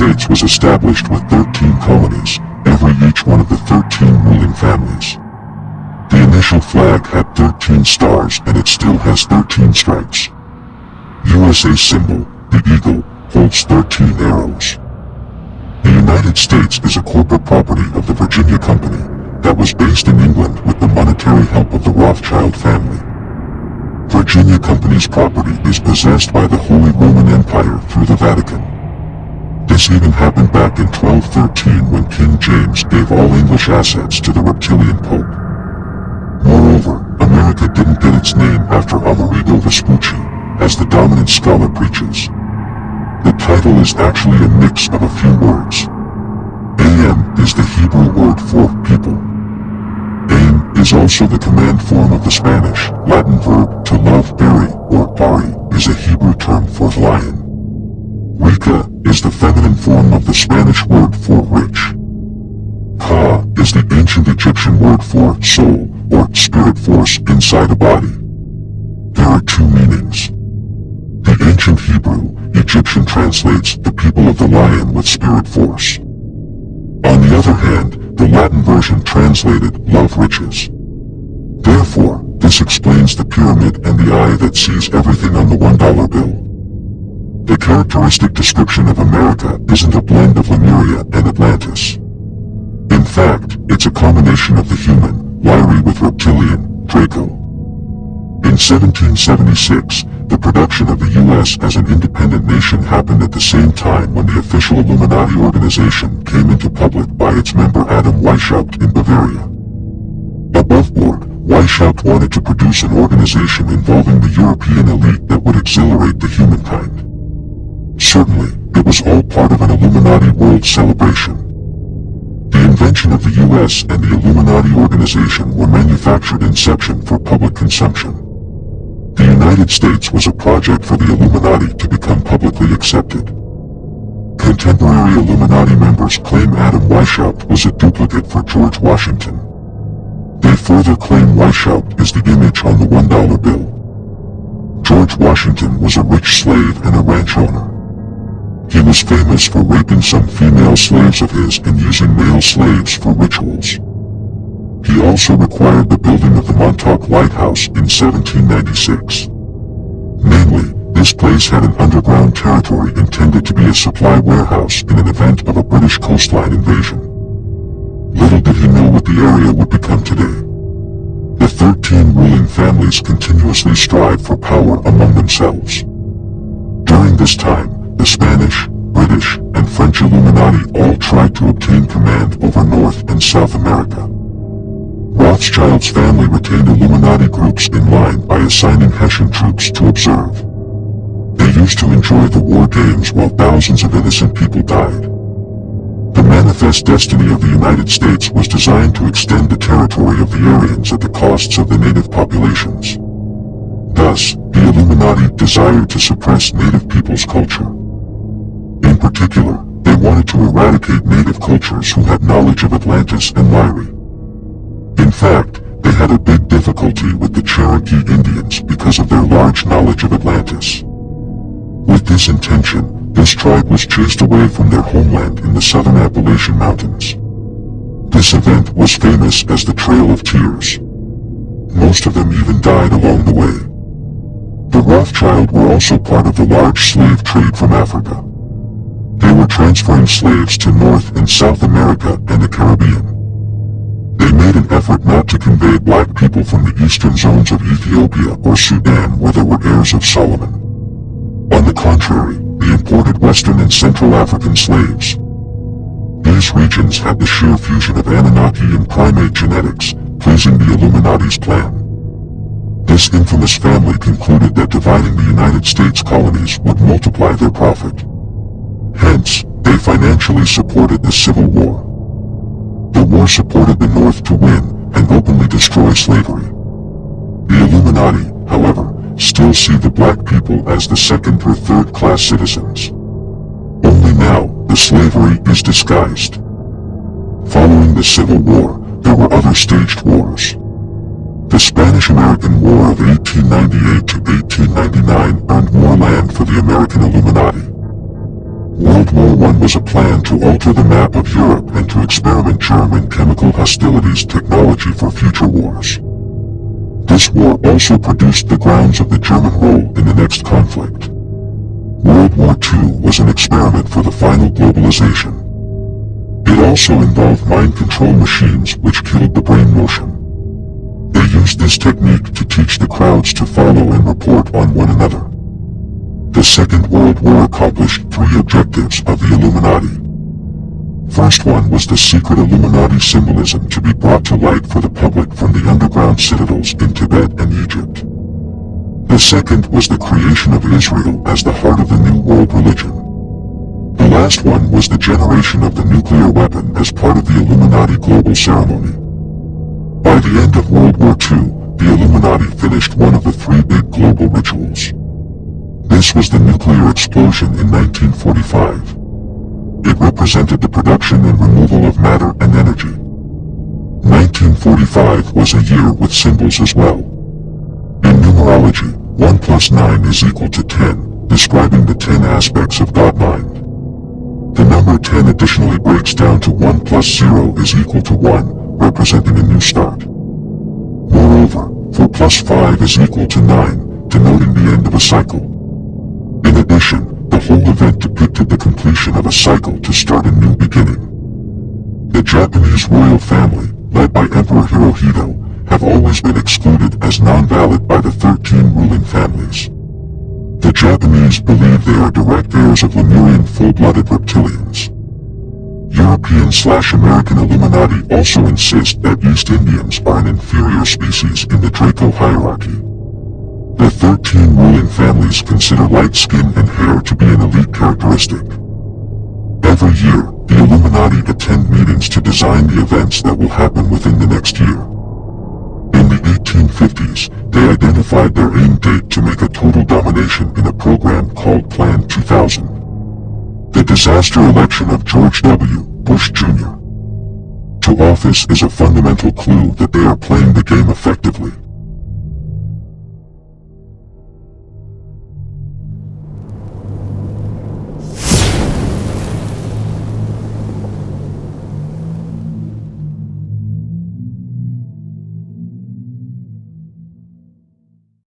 States was established with 13 colonies, each one of the 13 ruling families. The initial flag had 13 stars and it still has 13 stripes. USA symbol, the eagle, holds 13 arrows. The United States is a corporate property of the Virginia Company that was based in England with the monetary help of the Rothschild family. Virginia Company's property is possessed by the Holy Roman Empire through the Vatican. This even happened back in 1213 when King James gave all English assets to the reptilian Pope. Moreover, America didn't get its name after Amerigo Vespucci, as the dominant scholar preaches. The title is actually a mix of a few words. Am is the Hebrew word for people. Aim is also the command form of the Spanish, Latin verb to love, bury, or pari is a Hebrew term for lion. Rica is the feminine form of the Spanish word for rich. Ka is the ancient Egyptian word for soul, or spirit force inside a body. There are two meanings. The ancient Hebrew, Egyptian translates the people of the lion with spirit force. On the other hand, the Latin version translated love riches. Therefore, this explains the pyramid and the eye that sees everything on the $1 bill. The characteristic description of America isn't a blend of Lemuria and Atlantis. In fact, it's a combination of the human, Lyri with reptilian, Draco. In 1776, the production of the U.S. as an independent nation happened at the same time when the official Illuminati organization came into public by its member Adam Weishaupt in Bavaria. Above board, Weishaupt wanted to produce an organization involving the European elite that would exhilarate the humankind. Certainly, it was all part of an Illuminati world celebration. The invention of the U.S. and the Illuminati organization were manufactured inception for public consumption. The United States was a project for the Illuminati to become publicly accepted. Contemporary Illuminati members claim Adam Weishaupt was a duplicate for George Washington. They further claim Weishaupt is the image on the $1 bill. George Washington was a rich slave and a ranch owner. He was famous for raping some female slaves of his and using male slaves for rituals. He also required the building of the Montauk Lighthouse in 1796. Namely, this place had an underground territory intended to be a supply warehouse in an event of a British coastline invasion. Little did he know what the area would become today. The 13 ruling families continuously strive for power among themselves. During this time, the Spanish, British, and French Illuminati all tried to obtain command over North and South America. Rothschild's family retained Illuminati groups in line by assigning Hessian troops to observe. They used to enjoy the war games while thousands of innocent people died. The manifest destiny of the United States was designed to extend the territory of the Aryans at the costs of the native populations. Thus, the Illuminati desired to suppress native people's culture. In particular, they wanted to eradicate native cultures who had knowledge of Atlantis and Lyri. In fact, they had a big difficulty with the Cherokee Indians because of their large knowledge of Atlantis. With this intention, this tribe was chased away from their homeland in the southern Appalachian Mountains. This event was famous as the Trail of Tears. Most of them even died along the way. The Rothschild were also part of the large slave trade from Africa. They were transferring slaves to North and South America and the Caribbean. They made an effort not to convey black people from the eastern zones of Ethiopia or Sudan where there were heirs of Solomon. On the contrary, they imported Western and Central African slaves. These regions had the sheer fusion of Anunnaki and primate genetics, pleasing the Illuminati's plan. This infamous family concluded that dividing the United States colonies would multiply their profit. Hence, they financially supported the Civil War. The war supported the North to win and openly destroy slavery. The Illuminati, however, still see the black people as the second or third class citizens. Only now, the slavery is disguised. Following the Civil War, there were other staged wars. The Spanish-American War of 1898 to 1899 earned more land for the American Illuminati. World War I was a plan to alter the map of Europe and to experiment German chemical hostilities technology for future wars. This war also produced the grounds of the German role in the next conflict. World War II was an experiment for the final globalization. It also involved mind control machines which killed the brain motion. They used this technique to teach the crowds to follow and report on one another. The Second World War accomplished three objectives of the Illuminati. First one was the secret Illuminati symbolism to be brought to light for the public from the underground citadels in Tibet and Egypt. The second was the creation of Israel as the heart of the New World religion. The last one was the generation of the nuclear weapon as part of the Illuminati global ceremony. By the end of World War II, the Illuminati finished one of the three big global rituals. This was the nuclear explosion in 1945. It represented the production and removal of matter and energy. 1945 was a year with symbols as well. In numerology, 1 plus 9 is equal to 10, describing the 10 aspects of God-mind. The number 10 additionally breaks down to 1 plus 0 is equal to 1, representing a new start. Moreover, 4 plus 5 is equal to 9, denoting the end of a cycle. In addition, the whole event depicted the completion of a cycle to start a new beginning. The Japanese royal family, led by Emperor Hirohito, have always been excluded as non-valid by the 13 ruling families. The Japanese believe they are direct heirs of Lemurian full-blooded reptilians. European/American Illuminati also insist that East Indians are an inferior species in the Draco hierarchy. The 13 ruling families consider light skin and hair to be an elite characteristic. Every year, the Illuminati attend meetings to design the events that will happen within the next year. In the 1850s, they identified their aim date to make a total domination in a program called Plan 2000. The disaster election of George W. Bush Jr. to office is a fundamental clue that they are playing the game effectively.